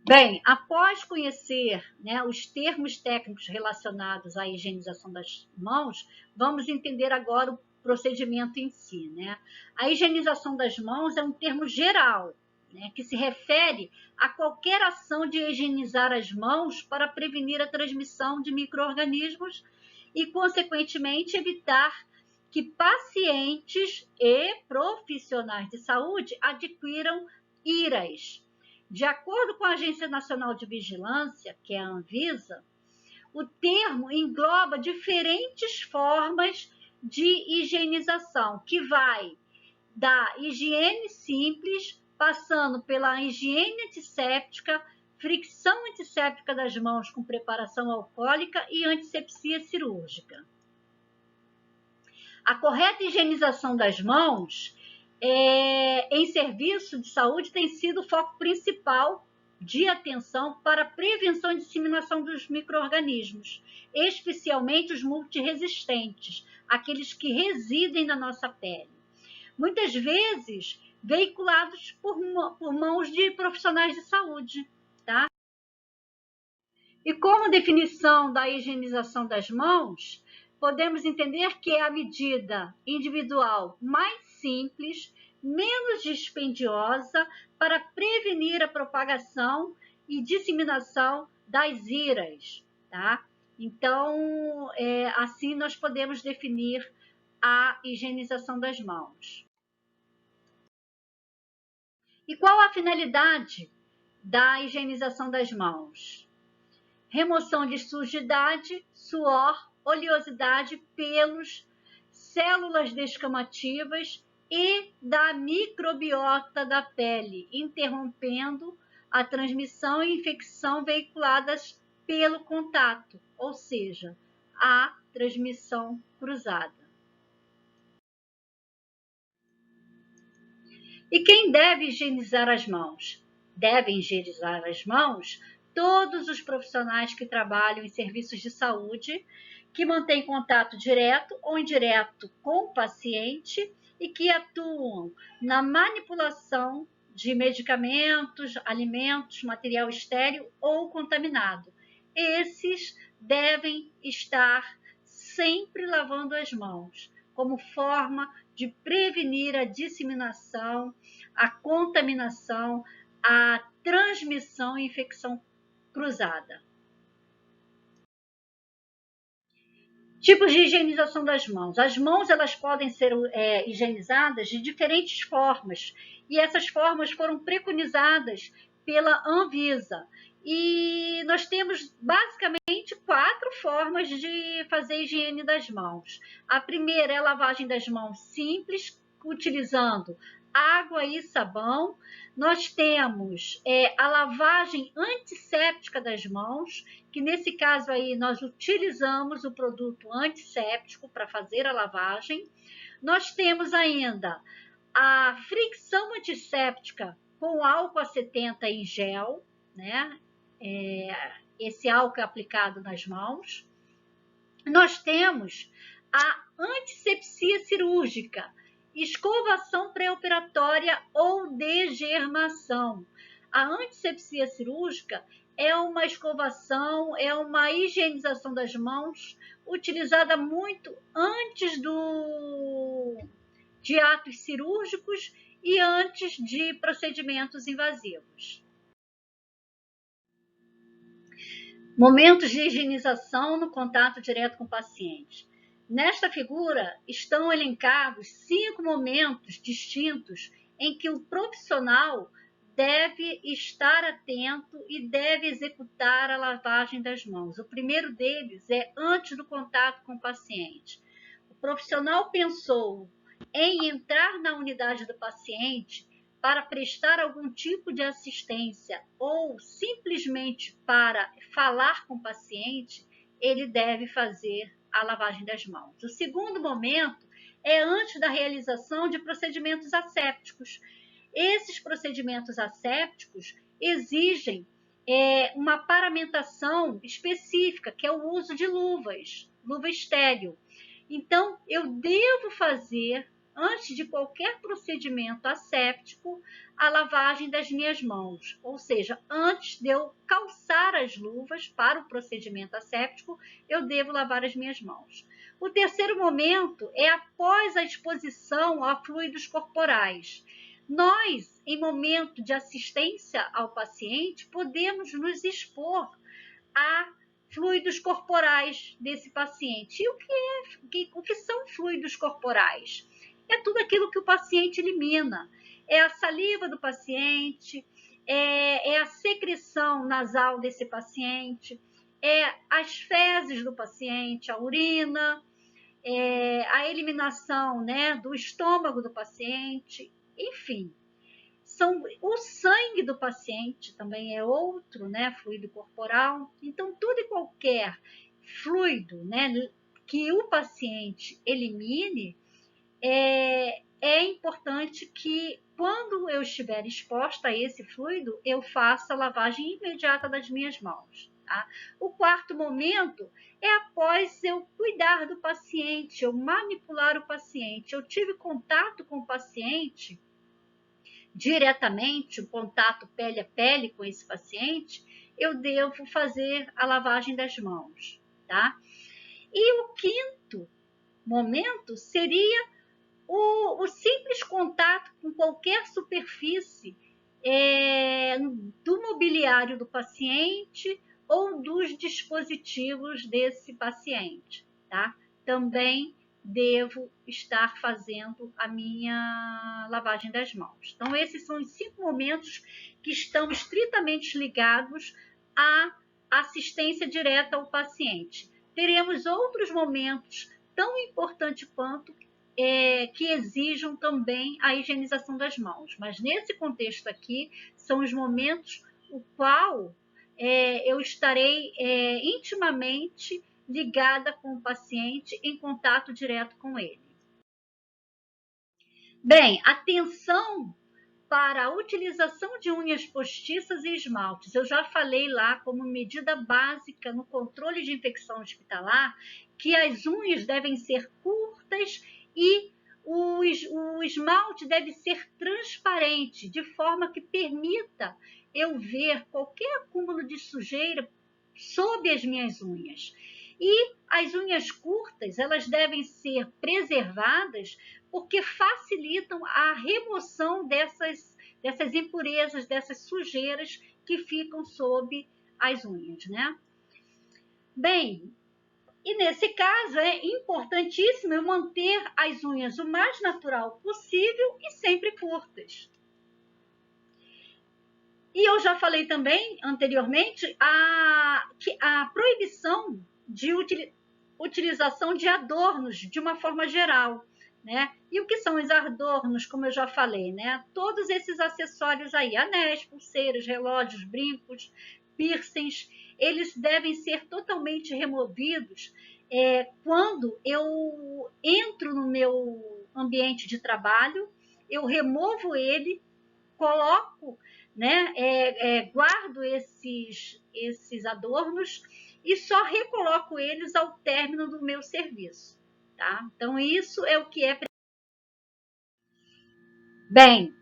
Bem, após conhecer, né, os termos técnicos relacionados à higienização das mãos, vamos entender agora o procedimento em si, né? A higienização das mãos é um termo geral, né, que se refere a qualquer ação de higienizar as mãos para prevenir a transmissão de micro-organismos e, consequentemente, evitar que pacientes e profissionais de saúde adquiram IRAs. De acordo com a Agência Nacional de Vigilância, que é a Anvisa, o termo engloba diferentes formas de higienização, que vai da higiene simples, passando pela higiene antisséptica, fricção antisséptica das mãos com preparação alcoólica e antisepsia cirúrgica. A correta higienização das mãos em serviço de saúde tem sido o foco principal de atenção para a prevenção e disseminação dos micro-organismos, especialmente os multiresistentes, aqueles que residem na nossa pele. Muitas vezes veiculados por mãos de profissionais de saúde, tá? E como definição da higienização das mãos, podemos entender que é a medida individual mais simples, menos dispendiosa para prevenir a propagação e disseminação das IRAs, tá? Então, assim nós podemos definir a higienização das mãos. E qual a finalidade da higienização das mãos? Remoção de sujidade, suor, oleosidade, pelos, células descamativas e da microbiota da pele, interrompendo a transmissão e infecção veiculadas pelo contato, ou seja, a transmissão cruzada. E quem deve higienizar as mãos? Devem higienizar as mãos todos os profissionais que trabalham em serviços de saúde, que mantêm contato direto ou indireto com o paciente e que atuam na manipulação de medicamentos, alimentos, material estéril ou contaminado. Esses devem estar sempre lavando as mãos, como forma de prevenir a disseminação, a contaminação, a transmissão e infecção cruzada. Tipos de higienização das mãos. As mãos elas podem ser higienizadas de diferentes formas e essas formas foram preconizadas pela Anvisa. E nós temos basicamente 4 formas de fazer higiene das mãos. A primeira é a lavagem das mãos simples, utilizando água e sabão. Nós temos a lavagem antisséptica das mãos, que nesse caso aí nós utilizamos o produto antisséptico para fazer a lavagem. Nós temos ainda a fricção antisséptica com álcool a 70 em gel, né? Esse álcool é aplicado nas mãos. Nós temos a antisepsia cirúrgica, escovação pré-operatória ou degermação. A antisepsia cirúrgica é uma escovação, é uma higienização das mãos utilizada muito antes de atos cirúrgicos e antes de procedimentos invasivos. Momentos de higienização no contato direto com o paciente. Nesta figura estão elencados 5 momentos distintos em que o profissional deve estar atento e deve executar a lavagem das mãos. O primeiro deles é antes do contato com o paciente. O profissional pensou em entrar na unidade do paciente para prestar algum tipo de assistência ou simplesmente para falar com o paciente, ele deve fazer a lavagem das mãos. O segundo momento é antes da realização de procedimentos assépticos. Esses procedimentos assépticos exigem uma paramentação específica, que é o uso de luva estéril. Então, eu devo fazer antes de qualquer procedimento asséptico, a lavagem das minhas mãos, ou seja, antes de eu calçar as luvas para o procedimento asséptico, eu devo lavar as minhas mãos. O terceiro momento é após a exposição a fluidos corporais. Nós, em momento de assistência ao paciente, podemos nos expor a fluidos corporais desse paciente. E o que são fluidos corporais? É tudo aquilo que o paciente elimina. É a saliva do paciente, é a secreção nasal desse paciente, é as fezes do paciente, a urina, a eliminação, né, do estômago do paciente, enfim. O sangue do paciente também é outro, né, fluido corporal. Então, todo e qualquer fluido, né, que o paciente elimine, é importante que, quando eu estiver exposta a esse fluido, eu faça a lavagem imediata das minhas mãos. Tá? O quarto momento é após eu cuidar do paciente, eu manipular o paciente. Eu tive contato com o paciente diretamente, o contato pele a pele com esse paciente, eu devo fazer a lavagem das mãos, tá? E o quinto momento seria o simples contato com qualquer superfície do mobiliário do paciente ou dos dispositivos desse paciente, tá? Também devo estar fazendo a minha lavagem das mãos. Então, esses são os 5 momentos que estão estritamente ligados à assistência direta ao paciente. Teremos outros momentos tão importantes quanto que exijam também a higienização das mãos. Mas nesse contexto aqui, são os momentos o qual eu estarei intimamente ligada com o paciente, em contato direto com ele. Bem, atenção para a utilização de unhas postiças e esmaltes. Eu já falei lá como medida básica no controle de infecção hospitalar que as unhas devem ser curtas e o esmalte deve ser transparente, de forma que permita eu ver qualquer acúmulo de sujeira sob as minhas unhas. E as unhas curtas, elas devem ser preservadas porque facilitam a remoção dessas impurezas, dessas sujeiras que ficam sob as unhas, né? Bem, e nesse caso é importantíssimo eu manter as unhas o mais natural possível e sempre curtas. E eu já falei também anteriormente a proibição de utilização de adornos de uma forma geral, né? E o que são os adornos, como eu já falei, né? Todos esses acessórios aí, anéis, pulseiras, relógios, brincos, piercings, eles devem ser totalmente removidos quando eu entro no meu ambiente de trabalho, eu removo ele, coloco, né, guardo esses adornos e só recoloco eles ao término do meu serviço, tá? Então, isso é o que é. Bem,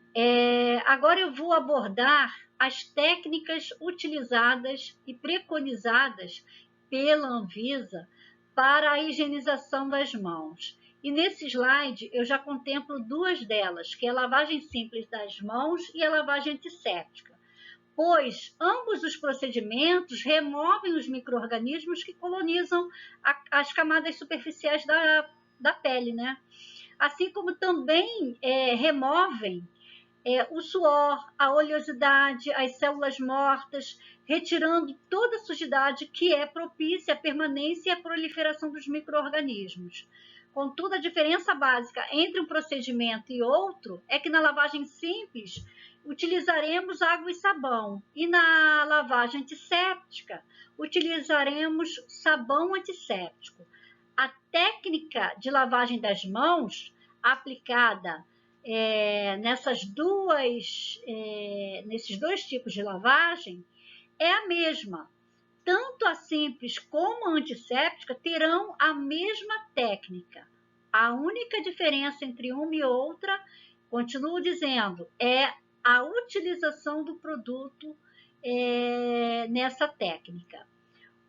agora eu vou abordar as técnicas utilizadas e preconizadas pela Anvisa para a higienização das mãos. E nesse slide eu já contemplo 2 delas, que é a lavagem simples das mãos e a lavagem antisséptica, pois ambos os procedimentos removem os micro-organismos que colonizam as camadas superficiais da pele, né? Assim como também removem o suor, a oleosidade, as células mortas, retirando toda a sujidade que é propícia à permanência e à proliferação dos micro-organismos. Contudo, a diferença básica entre um procedimento e outro é que na lavagem simples utilizaremos água e sabão, e na lavagem antisséptica utilizaremos sabão antisséptico. A técnica de lavagem das mãos aplicada nesses 2 tipos de lavagem é a mesma. Tanto a simples como a antisséptica terão a mesma técnica. A única diferença entre uma e outra, continuo dizendo, é a utilização do produto nessa técnica.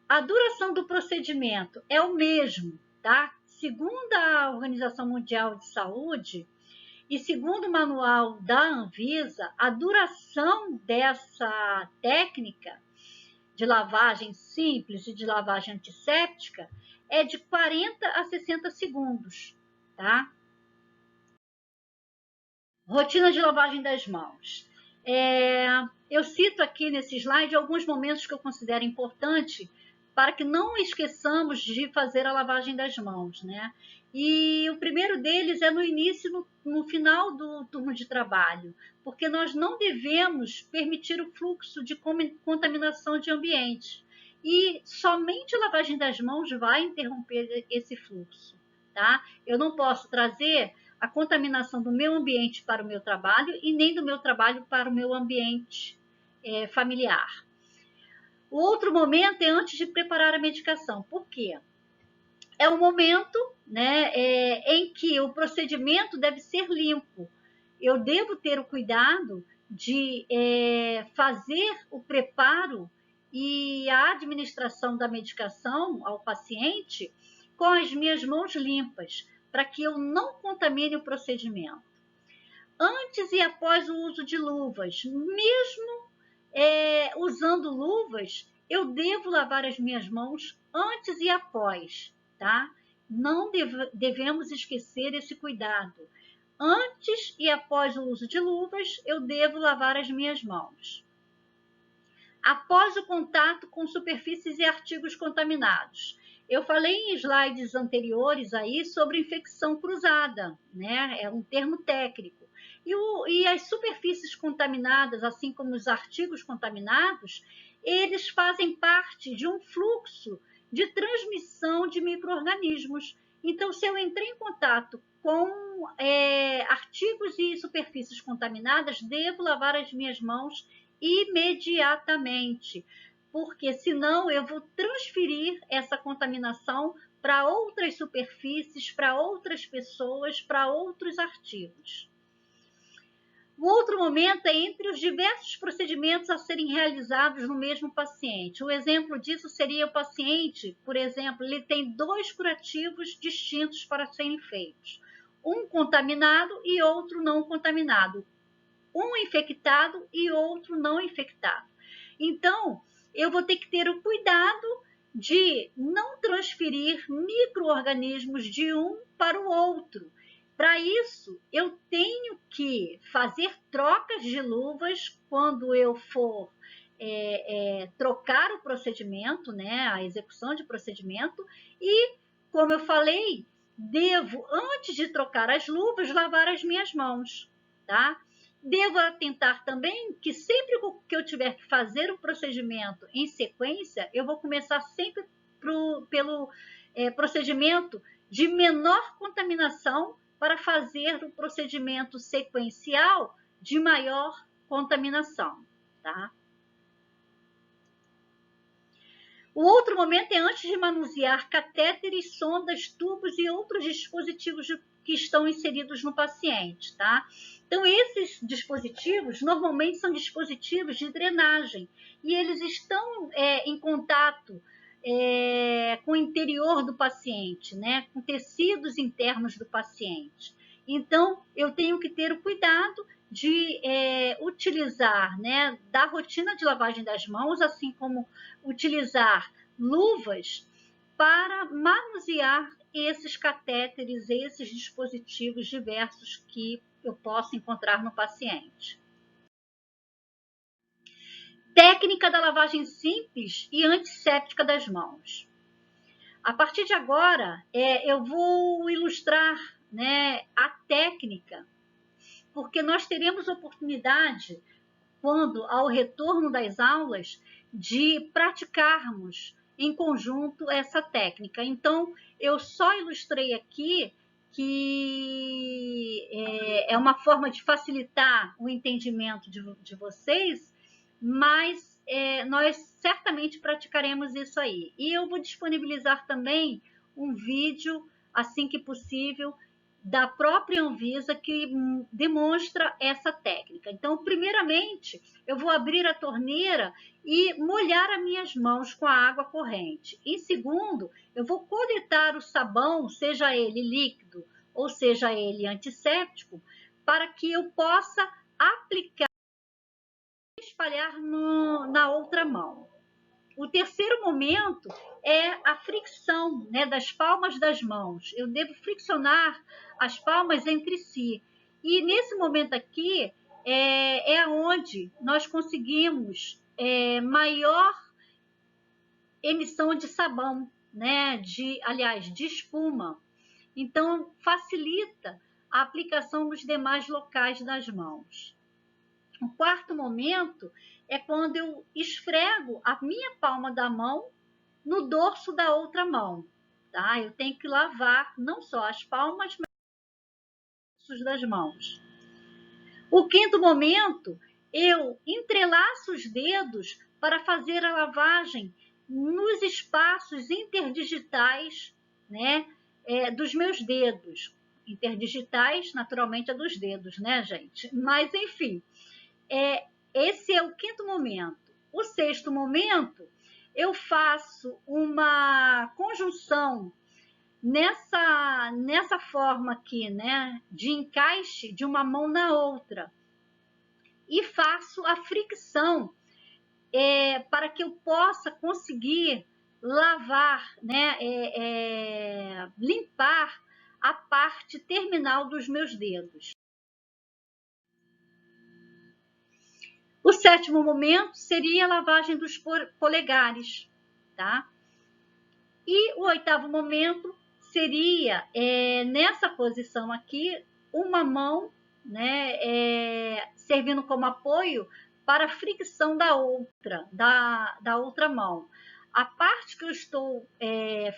A duração do procedimento é o mesmo, tá? Segundo a Organização Mundial de Saúde e segundo o manual da Anvisa, a duração dessa técnica de lavagem simples e de lavagem antisséptica é de 40 a 60 segundos, tá? Rotina de lavagem das mãos. Eu cito aqui nesse slide alguns momentos que eu considero importante para que não esqueçamos de fazer a lavagem das mãos, né? E o primeiro deles é no início, no final do turno de trabalho, porque nós não devemos permitir o fluxo de contaminação de ambiente. E somente a lavagem das mãos vai interromper esse fluxo, tá? Eu não posso trazer a contaminação do meu ambiente para o meu trabalho e nem do meu trabalho para o meu ambiente familiar. O outro momento é antes de preparar a medicação. Por quê? É o momento, né, em que o procedimento deve ser limpo. Eu devo ter o cuidado de fazer o preparo e a administração da medicação ao paciente com as minhas mãos limpas, para que eu não contamine o procedimento. Antes e após o uso de luvas, mesmo usando luvas, eu devo lavar as minhas mãos antes e após, tá? Não devemos esquecer esse cuidado. Antes e após o uso de luvas, eu devo lavar as minhas mãos. Após o contato com superfícies e artigos contaminados. Eu falei em slides anteriores aí sobre infecção cruzada, né? É um termo técnico. E as superfícies contaminadas, assim como os artigos contaminados, eles fazem parte de um fluxo de transmissão de micro-organismos. Então, se eu entrei em contato com artigos e superfícies contaminadas, devo lavar as minhas mãos imediatamente, porque senão eu vou transferir essa contaminação para outras superfícies, para outras pessoas, para outros artigos. O outro momento é entre os diversos procedimentos a serem realizados no mesmo paciente. Um exemplo disso seria o paciente, por exemplo, ele tem 2 curativos distintos para serem feitos. Um contaminado e outro não contaminado. Um infectado e outro não infectado. Então, eu vou ter que ter o cuidado de não transferir micro-organismos de um para o outro. Para isso, eu tenho que fazer trocas de luvas quando eu for trocar o procedimento, né, a execução de procedimento, e, como eu falei, devo, antes de trocar as luvas, lavar as minhas mãos, tá? Devo atentar também que sempre que eu tiver que fazer o procedimento em sequência, eu vou começar sempre pelo procedimento de menor contaminação para fazer o procedimento sequencial de maior contaminação, tá? O outro momento é antes de manusear catéteres, sondas, tubos e outros dispositivos que estão inseridos no paciente, tá? Então, esses dispositivos normalmente são dispositivos de drenagem e eles estão em contato com o interior do paciente, né? Com tecidos internos do paciente. Então, eu tenho que ter o cuidado de utilizar, né, da rotina de lavagem das mãos, assim como utilizar luvas para manusear esses catéteres, esses dispositivos diversos que eu posso encontrar no paciente. Técnica da lavagem simples e antisséptica das mãos. A partir de agora, eu vou ilustrar, né, a técnica, porque nós teremos oportunidade, quando ao retorno das aulas, de praticarmos em conjunto essa técnica. Então, eu só ilustrei aqui que é uma forma de facilitar o entendimento de vocês, mas nós certamente praticaremos isso aí. E eu vou disponibilizar também um vídeo assim que possível, da própria Anvisa, que demonstra essa técnica. Então, primeiramente, eu vou abrir a torneira e molhar as minhas mãos com a água corrente. Em segundo, eu vou coletar o sabão, seja ele líquido ou seja ele antisséptico, para que eu possa aplicar e espalhar na outra mão. O terceiro momento é a fricção, né, das palmas das mãos. Eu devo friccionar as palmas entre si. E nesse momento aqui é onde nós conseguimos maior emissão de sabão, né, aliás, de espuma. Então, facilita a aplicação nos demais locais das mãos. O quarto momento é quando eu esfrego a minha palma da mão no dorso da outra mão, tá? Eu tenho que lavar não só as palmas, mas os dorsos das mãos. O quinto momento, eu entrelaço os dedos para fazer a lavagem nos espaços interdigitais, né, dos meus dedos. Interdigitais, naturalmente, é dos dedos, né, gente? Mas, enfim, esse é o quinto momento. O sexto momento, eu faço uma conjunção nessa forma aqui, né, de encaixe de uma mão na outra. E faço a fricção para que eu possa conseguir lavar, né, limpar a parte terminal dos meus dedos. O sétimo momento seria a lavagem dos polegares, tá? E o oitavo momento seria, nessa posição aqui, uma mão, né, servindo como apoio para a fricção da outra mão. A parte que eu estou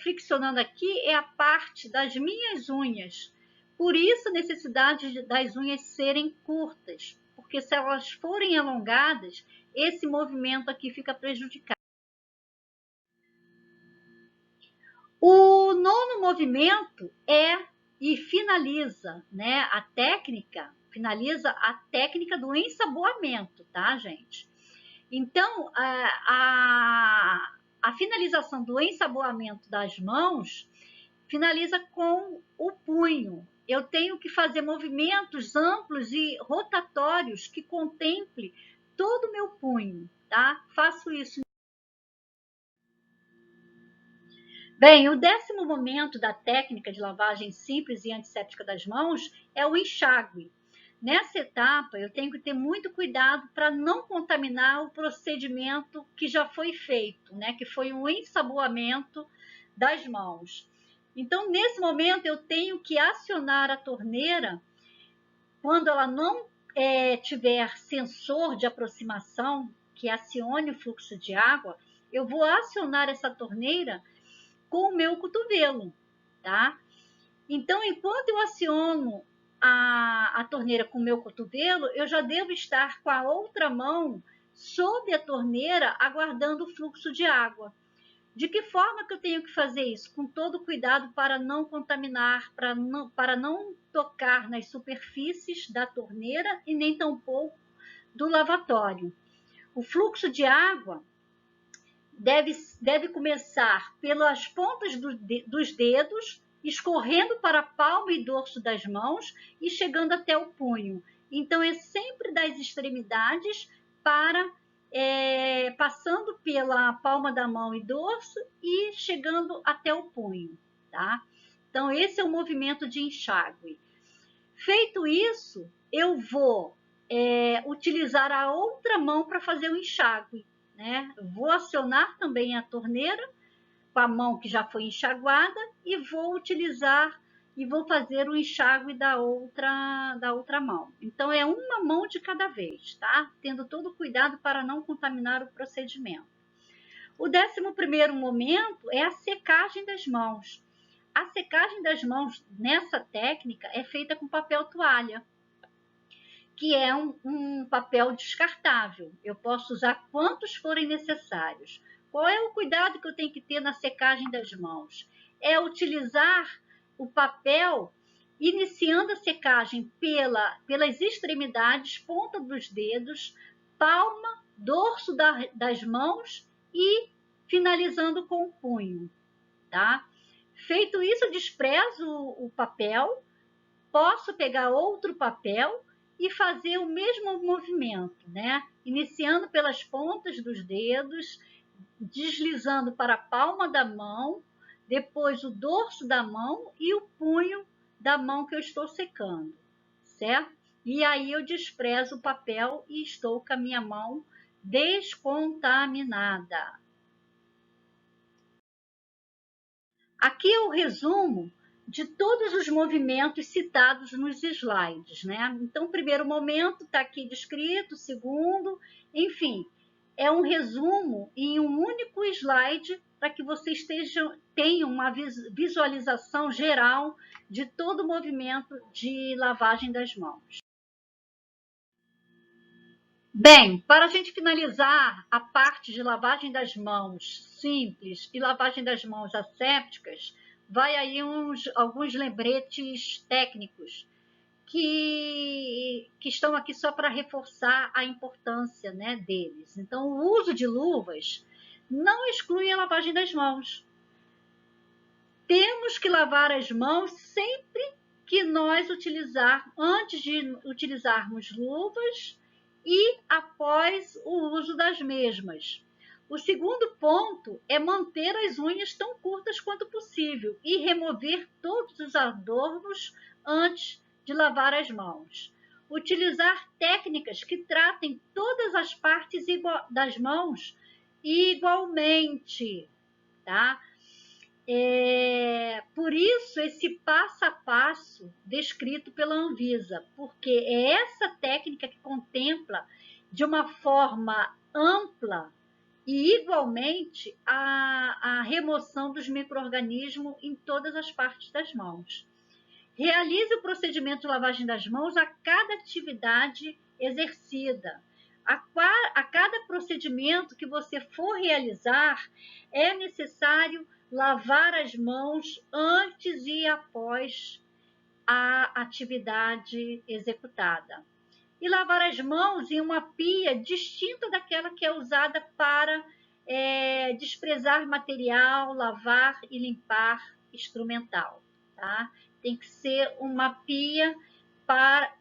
friccionando aqui é a parte das minhas unhas. Por isso a necessidade das unhas serem curtas, porque se elas forem alongadas, esse movimento aqui fica prejudicado. O nono movimento finaliza, né, finaliza a técnica do ensaboamento, tá, gente? Então, a finalização do ensaboamento das mãos finaliza com o punho. Eu tenho que fazer movimentos amplos e rotatórios que contemple todo o meu punho, tá? Faço isso. Bem, o décimo momento da técnica de lavagem simples e antisséptica das mãos é o enxágue. Nessa etapa, eu tenho que ter muito cuidado para não contaminar o procedimento que já foi feito, né? Que foi um ensaboamento das mãos. Então, nesse momento, eu tenho que acionar a torneira quando ela não tiver sensor de aproximação que acione o fluxo de água. Eu vou acionar essa torneira com o meu cotovelo, tá? Então, enquanto eu aciono a torneira com o meu cotovelo, eu já devo estar com a outra mão sob a torneira, aguardando o fluxo de água. De que forma que eu tenho que fazer isso? Com todo cuidado para não contaminar, para não tocar nas superfícies da torneira e nem tampouco do lavatório. O fluxo de água deve começar pelas pontas dos dedos, escorrendo para a palma e dorso das mãos e chegando até o punho. Então, é sempre das extremidades passando pela palma da mão e dorso e chegando até o punho, tá? Então, esse é o movimento de enxágue. Feito isso, eu vou utilizar a outra mão para fazer o enxágue, né? Vou acionar também a torneira com a mão que já foi enxaguada e vou fazer o enxágue da outra mão. Então, é uma mão de cada vez, tá? Tendo todo cuidado para não contaminar o procedimento. O 11º momento é a secagem das mãos. A secagem das mãos nessa técnica é feita com papel toalha, que é um papel descartável. Eu posso usar quantos forem necessários. Qual é o cuidado que eu tenho que ter na secagem das mãos? É utilizar o papel, iniciando a secagem pelas extremidades, ponta dos dedos, palma, dorso das mãos e finalizando com o punho, tá? Feito isso, eu desprezo o papel, posso pegar outro papel e fazer o mesmo movimento, né? Iniciando pelas pontas dos dedos, deslizando para a palma da mão, depois o dorso da mão e o punho da mão que eu estou secando, certo? E aí eu desprezo o papel e estou com a minha mão descontaminada. Aqui é o resumo de todos os movimentos citados nos slides, né? Então, o primeiro momento está aqui descrito, o segundo, enfim, é um resumo em um único slide para que vocês tenham uma visualização geral de todo o movimento de lavagem das mãos. Bem, para a gente finalizar a parte de lavagem das mãos simples e lavagem das mãos assépticas, vai aí alguns lembretes técnicos que estão aqui só para reforçar a importância, né, deles. Então, o uso de luvas não exclui a lavagem das mãos. Temos que lavar as mãos sempre que antes de utilizarmos luvas e após o uso das mesmas. O segundo ponto é manter as unhas tão curtas quanto possível e remover todos os adornos antes de lavar as mãos. Utilizar técnicas que tratem todas as partes das mãos igualmente, tá? Por isso, esse passo a passo descrito pela Anvisa, porque é essa técnica que contempla de uma forma ampla e igualmente a remoção dos micro-organismos em todas as partes das mãos. Realize o procedimento de lavagem das mãos a cada atividade exercida. A cada procedimento que você for realizar, é necessário lavar as mãos antes e após a atividade executada. E lavar as mãos em uma pia distinta daquela que é usada para desprezar material, lavar e limpar instrumental, tá? Tem que ser uma pia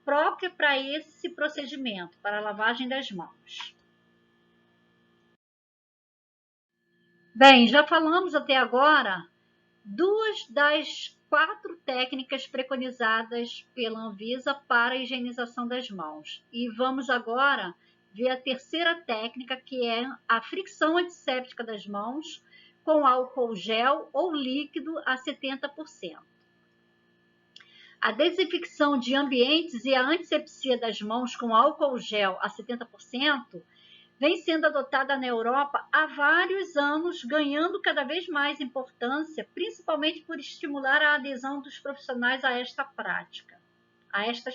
própria para esse procedimento, para a lavagem das mãos. Bem, já falamos até agora 2 das 4 técnicas preconizadas pela Anvisa para a higienização das mãos. E vamos agora ver a terceira técnica, que é a fricção antisséptica das mãos com álcool gel ou líquido a 70%. A desinfecção de ambientes e a antisepsia das mãos com álcool gel a 70% vem sendo adotada na Europa há vários anos, ganhando cada vez mais importância, principalmente por estimular a adesão dos profissionais a estas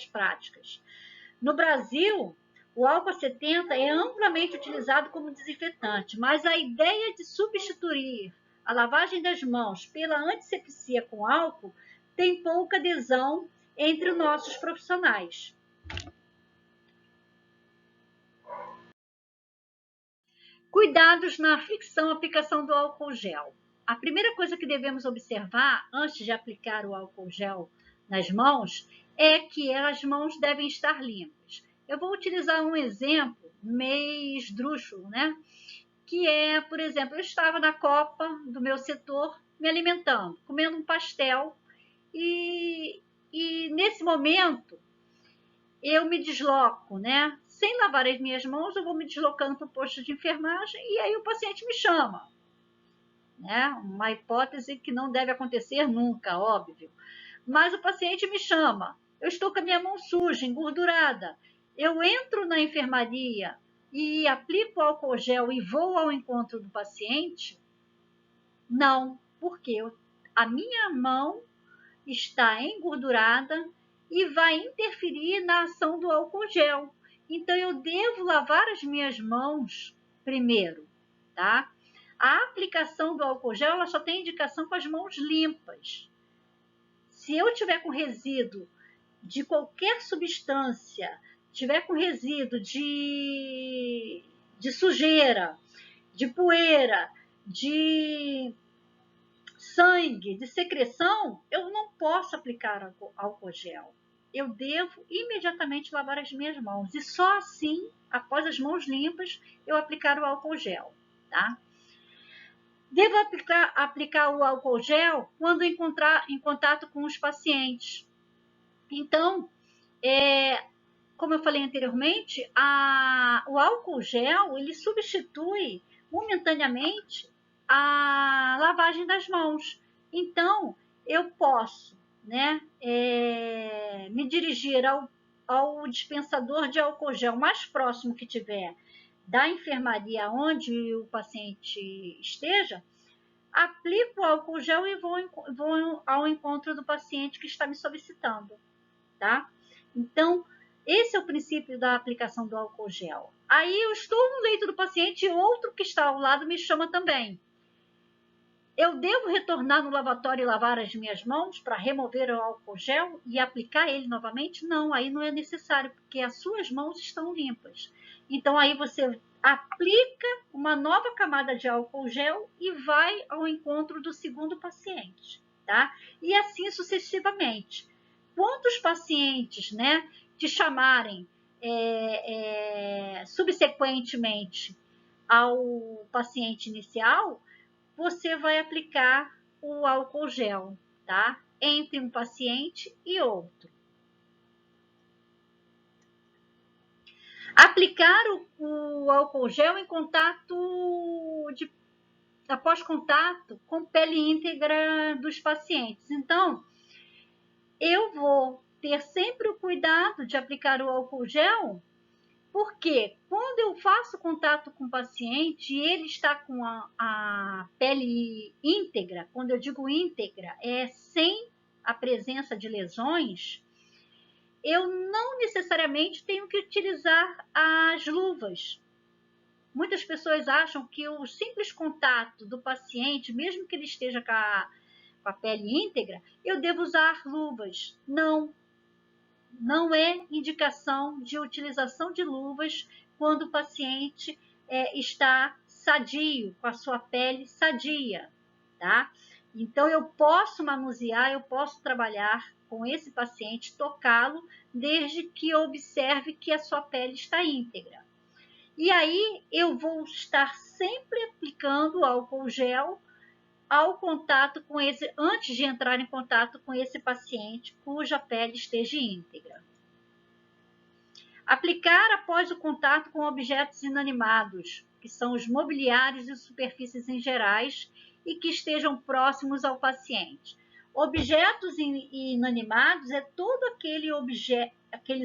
práticas. No Brasil, o álcool 70 é amplamente utilizado como desinfetante, mas a ideia de substituir a lavagem das mãos pela antisepsia com álcool tem pouca adesão entre os nossos profissionais. Cuidados na fricção e aplicação do álcool gel. A primeira coisa que devemos observar antes de aplicar o álcool gel nas mãos é que as mãos devem estar limpas. Eu vou utilizar um exemplo meio esdrúxulo, né? Que é, por exemplo, eu estava na copa do meu setor me alimentando, comendo um pastel e nesse momento eu me desloco, né? Sem lavar as minhas mãos, eu vou me deslocando para o posto de enfermagem e aí o paciente me chama. Né? Uma hipótese que não deve acontecer nunca, óbvio. Mas o paciente me chama. Eu estou com a minha mão suja, engordurada. Eu entro na enfermaria e aplico álcool gel e vou ao encontro do paciente? Não, porque a minha mão está engordurada e vai interferir na ação do álcool gel. Então, eu devo lavar as minhas mãos primeiro, tá? A aplicação do álcool gel, ela só tem indicação com as mãos limpas. Se eu tiver com resíduo de qualquer substância, tiver com resíduo de sujeira, de poeira, de sangue, de secreção, eu não posso aplicar álcool gel. Eu devo imediatamente lavar as minhas mãos. E só assim, após as mãos limpas, eu aplicar o álcool gel, tá? Devo aplicar o álcool gel quando encontrar em contato com os pacientes. Então, como eu falei anteriormente, o álcool gel, ele substitui momentaneamente a lavagem das mãos. Então, eu posso, né, me dirigir ao dispensador de álcool gel mais próximo que tiver da enfermaria onde o paciente esteja, aplico o álcool gel e vou ao encontro do paciente que está me solicitando, tá? Então, esse é o princípio da aplicação do álcool gel. Aí eu estou no leito do paciente e outro que está ao lado me chama também. Eu devo retornar no lavatório e lavar as minhas mãos para remover o álcool gel e aplicar ele novamente? Não, aí não é necessário, porque as suas mãos estão limpas. Então, aí você aplica uma nova camada de álcool gel e vai ao encontro do segundo paciente, tá? E assim sucessivamente. Quantos pacientes, né, te chamarem subsequentemente ao paciente inicial, você vai aplicar o álcool gel, tá? Entre um paciente e outro. Aplicar o álcool gel em após contato com pele íntegra dos pacientes. Então, eu vou ter sempre o cuidado de aplicar o álcool gel, porque quando eu faço contato com o paciente e ele está com a pele íntegra, quando eu digo íntegra, é sem a presença de lesões, eu não necessariamente tenho que utilizar as luvas. Muitas pessoas acham que o simples contato do paciente, mesmo que ele esteja com a pele íntegra, eu devo usar luvas. Não. Não é indicação de utilização de luvas quando o paciente está sadio, com a sua pele sadia, tá? Então, eu posso manusear, eu posso trabalhar com esse paciente, tocá-lo, desde que eu observe que a sua pele está íntegra. E aí, eu vou estar sempre aplicando álcool gel ao contato com antes de entrar em contato com esse paciente cuja pele esteja íntegra. Aplicar após o contato com objetos inanimados, que são os mobiliários e superfícies em gerais e que estejam próximos ao paciente. Objetos inanimados é todo aqueles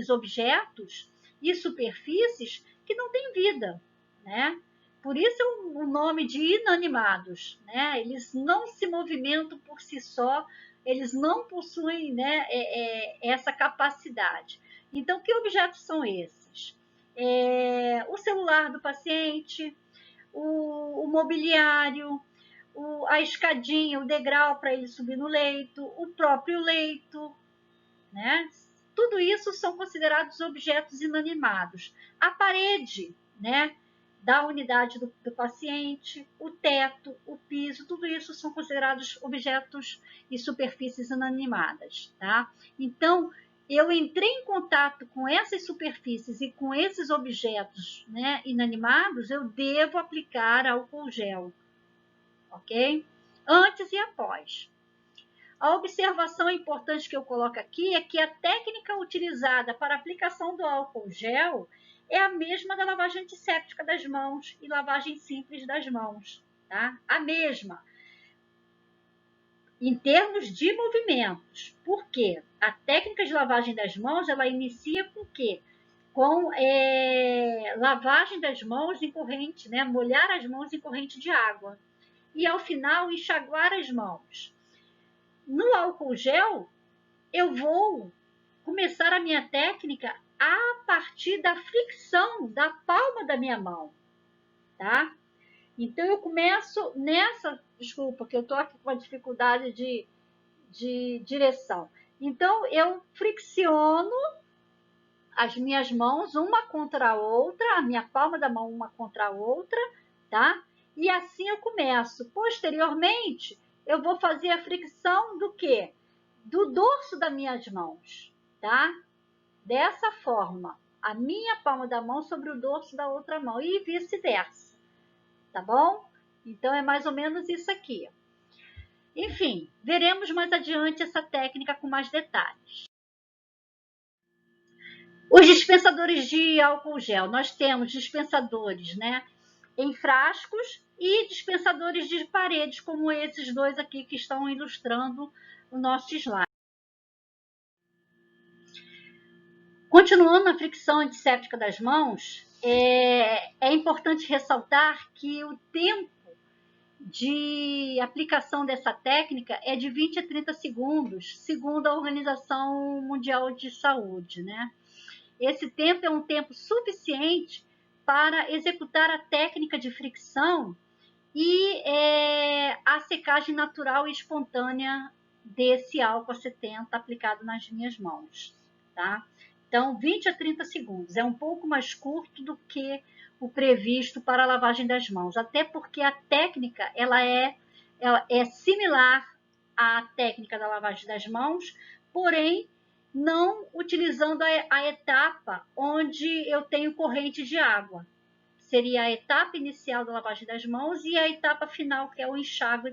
objetos e superfícies que não têm vida, né? Por isso o nome de inanimados, né? Eles não se movimentam por si só, eles não possuem, né, essa capacidade. Então, que objetos são esses? O celular do paciente, o mobiliário, a escadinha, o degrau para ele subir no leito, o próprio leito, né? Tudo isso são considerados objetos inanimados. A parede, né, da unidade do paciente, o teto, o piso, tudo isso são considerados objetos e superfícies inanimadas, tá? Então, eu entrei em contato com essas superfícies e com esses objetos, né, inanimados, eu devo aplicar álcool gel, ok? Antes e após. A observação importante que eu coloco aqui é que a técnica utilizada para a aplicação do álcool gel é a mesma da lavagem antisséptica das mãos e lavagem simples das mãos, tá? A mesma. Em termos de movimentos. Por quê? A técnica de lavagem das mãos, ela inicia com o quê? Com lavagem das mãos em corrente, né? Molhar as mãos em corrente de água. E, ao final, enxaguar as mãos. No álcool gel, eu vou começar a minha técnica a partir da fricção da palma da minha mão, tá? Então, eu começo nessa... Desculpa, que eu tô aqui com a dificuldade de de direção. Então, eu fricciono as minhas mãos uma contra a outra, a minha palma da mão uma contra a outra, tá? E assim eu começo. Posteriormente, eu vou fazer a fricção do quê? Do dorso das minhas mãos, tá? Dessa forma, a minha palma da mão sobre o dorso da outra mão e vice-versa, tá bom? Então, é mais ou menos isso aqui. Enfim, veremos mais adiante essa técnica com mais detalhes. Os dispensadores de álcool gel. Nós temos dispensadores, né, em frascos e dispensadores de paredes, como esses dois aqui que estão ilustrando o nosso slide. Continuando na fricção antisséptica das mãos, é importante ressaltar que o tempo de aplicação dessa técnica é de 20 a 30 segundos, segundo a Organização Mundial de Saúde, né? Esse tempo é um tempo suficiente para executar a técnica de fricção e a secagem natural e espontânea desse álcool 70 aplicado nas minhas mãos, tá? Então, 20 a 30 segundos. É um pouco mais curto do que o previsto para a lavagem das mãos, até porque a técnica ela é similar à técnica da lavagem das mãos, porém, não utilizando a etapa onde eu tenho corrente de água. Seria a etapa inicial da lavagem das mãos e a etapa final, que é o enxágue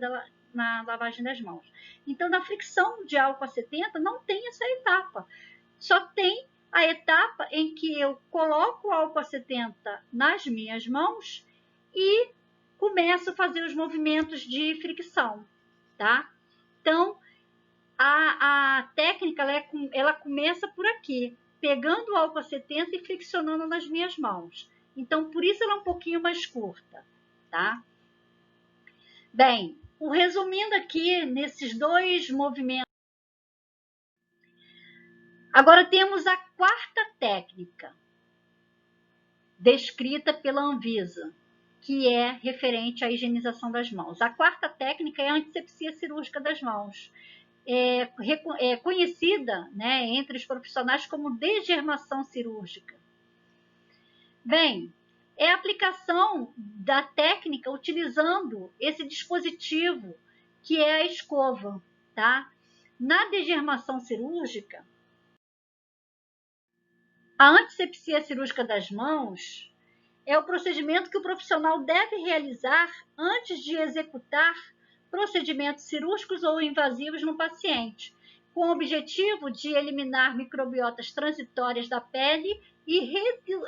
na lavagem das mãos. Então, na fricção de álcool a 70, não tem essa etapa. Só tem a etapa em que eu coloco o álcool a 70 nas minhas mãos e começo a fazer os movimentos de fricção, tá? Então, a técnica ela começa por aqui, pegando o álcool a 70 e friccionando nas minhas mãos. Então, por isso ela é um pouquinho mais curta, tá? Bem, resumindo aqui nesses dois movimentos. Agora temos a quarta técnica, descrita pela Anvisa, que é referente à higienização das mãos. A quarta técnica é a antisepsia cirúrgica das mãos. É conhecida, né, entre os profissionais como desgermação cirúrgica. Bem, é a aplicação da técnica utilizando esse dispositivo que é a escova, tá? Na desgermação cirúrgica, a antisepsia cirúrgica das mãos é o procedimento que o profissional deve realizar antes de executar procedimentos cirúrgicos ou invasivos no paciente, com o objetivo de eliminar microbiotas transitórias da pele e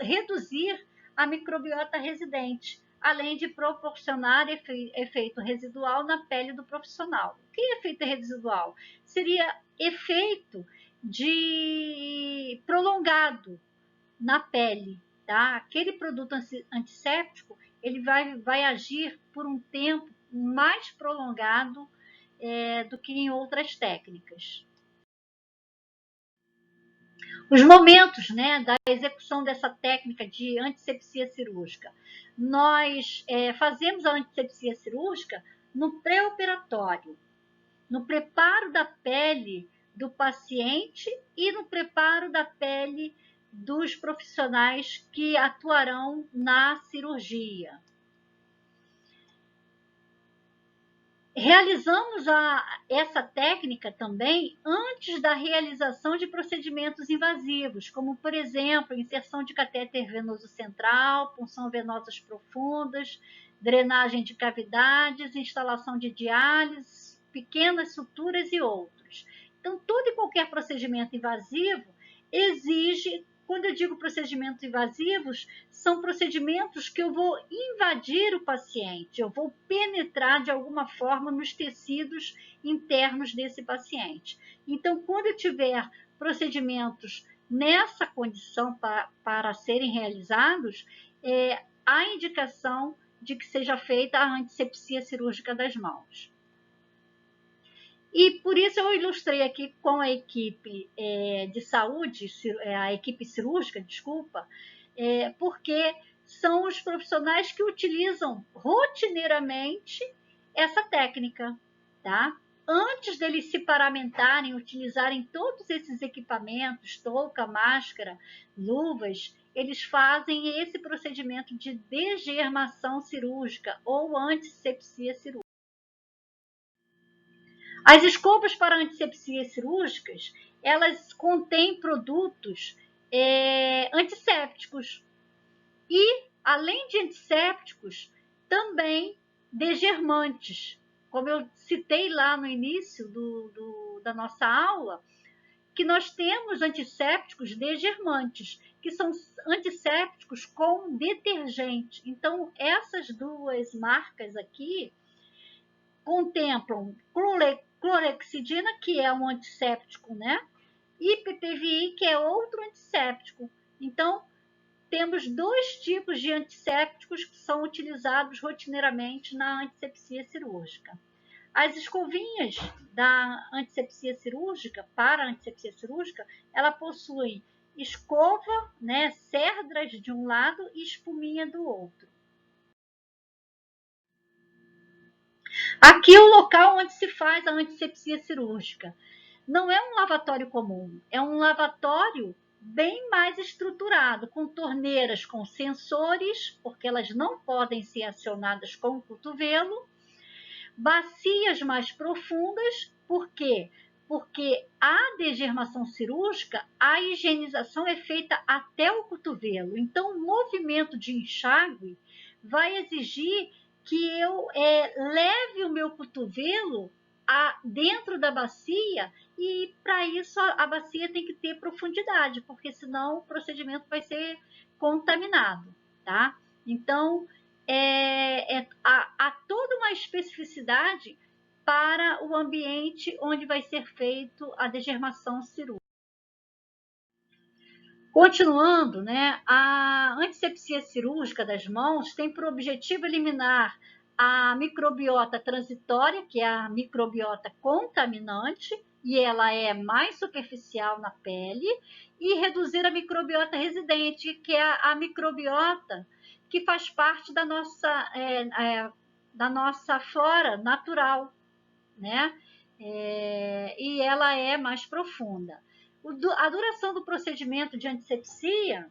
reduzir a microbiota residente, além de proporcionar efeito residual na pele do profissional. O que é efeito residual? Seria efeito de prolongado na pele, tá? Aquele produto antisséptico, ele vai agir por um tempo mais prolongado do que em outras técnicas. Os momentos, né, da execução dessa técnica de antisepsia cirúrgica. Nós fazemos a antisepsia cirúrgica no pré-operatório, no preparo da pele do paciente e no preparo da pele dos profissionais que atuarão na cirurgia. Realizamos essa técnica também antes da realização de procedimentos invasivos, como, por exemplo, inserção de catéter venoso central, punção venosas profundas, drenagem de cavidades, instalação de diálise, pequenas suturas e outros. Então, todo e qualquer procedimento invasivo exige, quando eu digo procedimentos invasivos, são procedimentos que eu vou invadir o paciente, eu vou penetrar de alguma forma nos tecidos internos desse paciente. Então, quando eu tiver procedimentos nessa condição para serem realizados, há indicação de que seja feita a antisepsia cirúrgica das mãos. E por isso eu ilustrei aqui com a equipe de saúde, a equipe cirúrgica, desculpa, porque são os profissionais que utilizam rotineiramente essa técnica, tá? antes deles se paramentarem, utilizarem todos esses equipamentos, touca, máscara, luvas, eles fazem esse procedimento de degermação cirúrgica ou antisepsia cirúrgica. As escovas para antisepsias cirúrgicas, elas contêm produtos antissépticos e, além de antissépticos, também degermantes. Como eu citei lá no início da nossa aula, que nós temos antissépticos degermantes, que são antissépticos com detergente. Então, essas duas marcas aqui contemplam clorexidina, que é um antisséptico, né? E PPVI, que é outro antisséptico. Então, temos dois tipos de antissépticos que são utilizados rotineiramente na antisepsia cirúrgica. As escovinhas da antisepsia cirúrgica, para a antisepsia cirúrgica, ela possui escova, né, cerdas de um lado e espuminha do outro. Aqui é o local onde se faz a antisepsia cirúrgica. Não é um lavatório comum, é um lavatório bem mais estruturado, com torneiras com sensores, porque elas não podem ser acionadas com o cotovelo, bacias mais profundas, por quê? Porque a degermação cirúrgica, a higienização é feita até o cotovelo. Então, o movimento de enxágue vai exigir que eu leve o meu cotovelo dentro da bacia, e para isso a bacia tem que ter profundidade, porque senão o procedimento vai ser contaminado, tá? Então, há toda uma especificidade para o ambiente onde vai ser feito a degermação cirúrgica. Continuando, né, a antisepsia cirúrgica das mãos tem por objetivo eliminar a microbiota transitória, que é a microbiota contaminante, e ela é mais superficial na pele, e reduzir a microbiota residente, que é a microbiota que faz parte da nossa flora natural, né? E ela é mais profunda. A duração do procedimento de antisepsia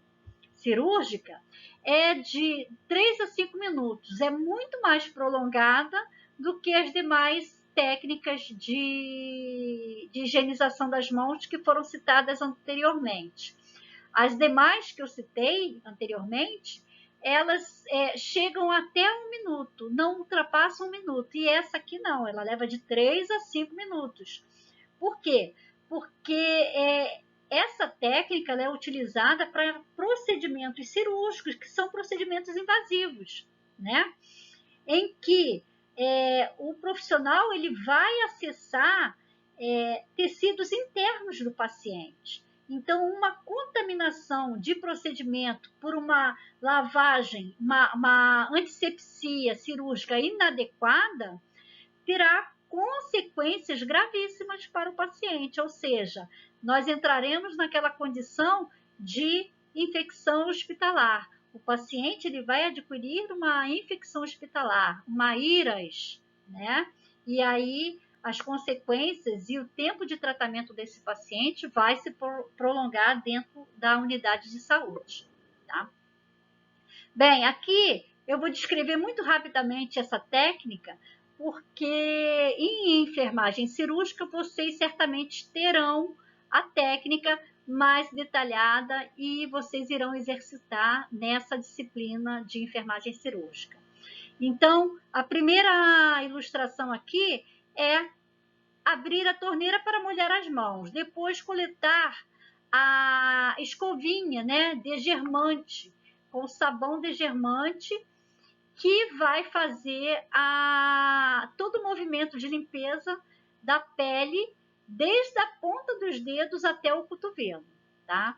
cirúrgica é de 3 a 5 minutos. É muito mais prolongada do que as demais técnicas de higienização das mãos que foram citadas anteriormente. As demais que eu citei anteriormente, elas chegam até 1 minuto, não ultrapassam 1 minuto. E essa aqui não, ela leva de 3 a 5 minutos. Por quê? Porque essa técnica é utilizada para procedimentos cirúrgicos, que são procedimentos invasivos, né? Em que o profissional ele vai acessar tecidos internos do paciente. Então, uma contaminação de procedimento por uma lavagem, uma antisepsia cirúrgica inadequada, terá consequências gravíssimas para o paciente, ou seja, nós entraremos naquela condição de infecção hospitalar. O paciente ele vai adquirir uma infecção hospitalar, uma IRAS, né? E aí as consequências e o tempo de tratamento desse paciente vai se prolongar dentro da unidade de saúde, tá? Bem, aqui eu vou descrever muito rapidamente essa técnica, porque em enfermagem cirúrgica vocês certamente terão a técnica mais detalhada e vocês irão exercitar nessa disciplina de enfermagem cirúrgica. Então, a primeira ilustração aqui é abrir a torneira para molhar as mãos, depois coletar a escovinha, né, degermante, com sabão degermante, que vai fazer todo o movimento de limpeza da pele, desde a ponta dos dedos até o cotovelo, tá?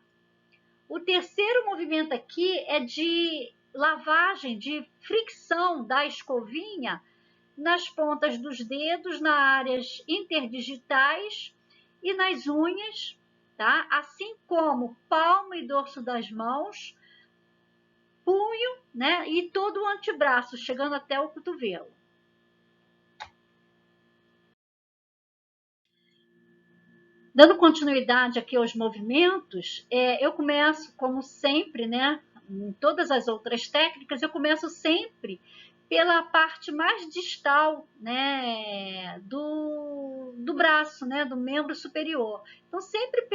O terceiro movimento aqui é de lavagem, de fricção da escovinha nas pontas dos dedos, nas áreas interdigitais e nas unhas, tá? Assim como palma e dorso das mãos, punho, né? E todo o antebraço, chegando até o cotovelo. Dando continuidade aqui aos movimentos, eu começo, como sempre, né, em todas as outras técnicas, eu começo sempre pela parte mais distal, né, do braço, né, do membro superior. Então, sempre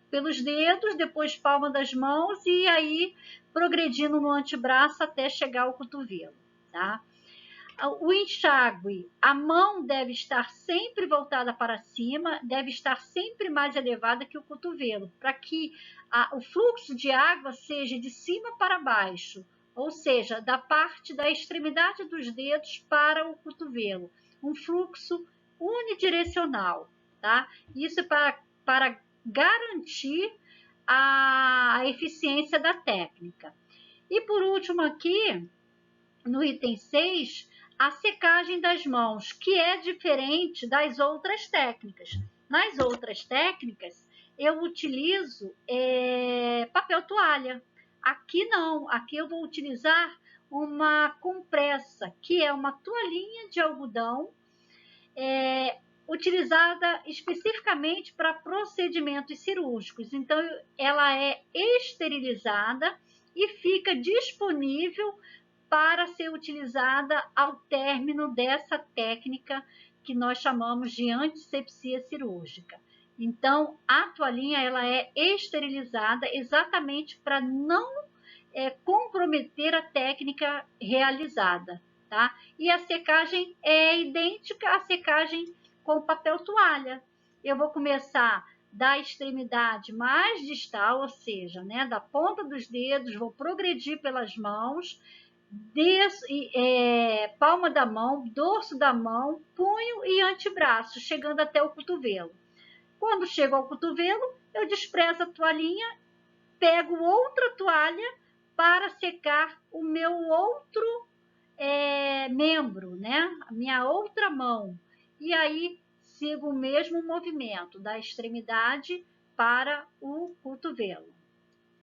pelos dedos, depois palma das mãos e aí progredindo no antebraço até chegar ao cotovelo, tá? O enxágue, a mão deve estar sempre voltada para cima, deve estar sempre mais elevada que o cotovelo, para que o fluxo de água seja de cima para baixo, ou seja, da parte da extremidade dos dedos para o cotovelo, um fluxo unidirecional, tá? Isso é para garantir a eficiência da técnica. E por último aqui, no item 6, a secagem das mãos, que é diferente das outras técnicas. Nas outras técnicas, eu utilizo papel toalha. Aqui não, aqui eu vou utilizar uma compressa, que é uma toalhinha de algodão, utilizada especificamente para procedimentos cirúrgicos. Então, ela é esterilizada e fica disponível para ser utilizada ao término dessa técnica que nós chamamos de antisepsia cirúrgica. Então, a toalhinha ela é esterilizada exatamente para não comprometer a técnica realizada, tá? E a secagem é idêntica à secagem com papel toalha. Eu vou começar da extremidade mais distal, ou seja, né, da ponta dos dedos, vou progredir pelas mãos, palma da mão, dorso da mão, punho e antebraço, chegando até o cotovelo. Quando chego ao cotovelo, eu desprezo a toalhinha, pego outra toalha para secar o meu outro membro, né? A minha outra mão. E aí sigo o mesmo movimento da extremidade para o cotovelo.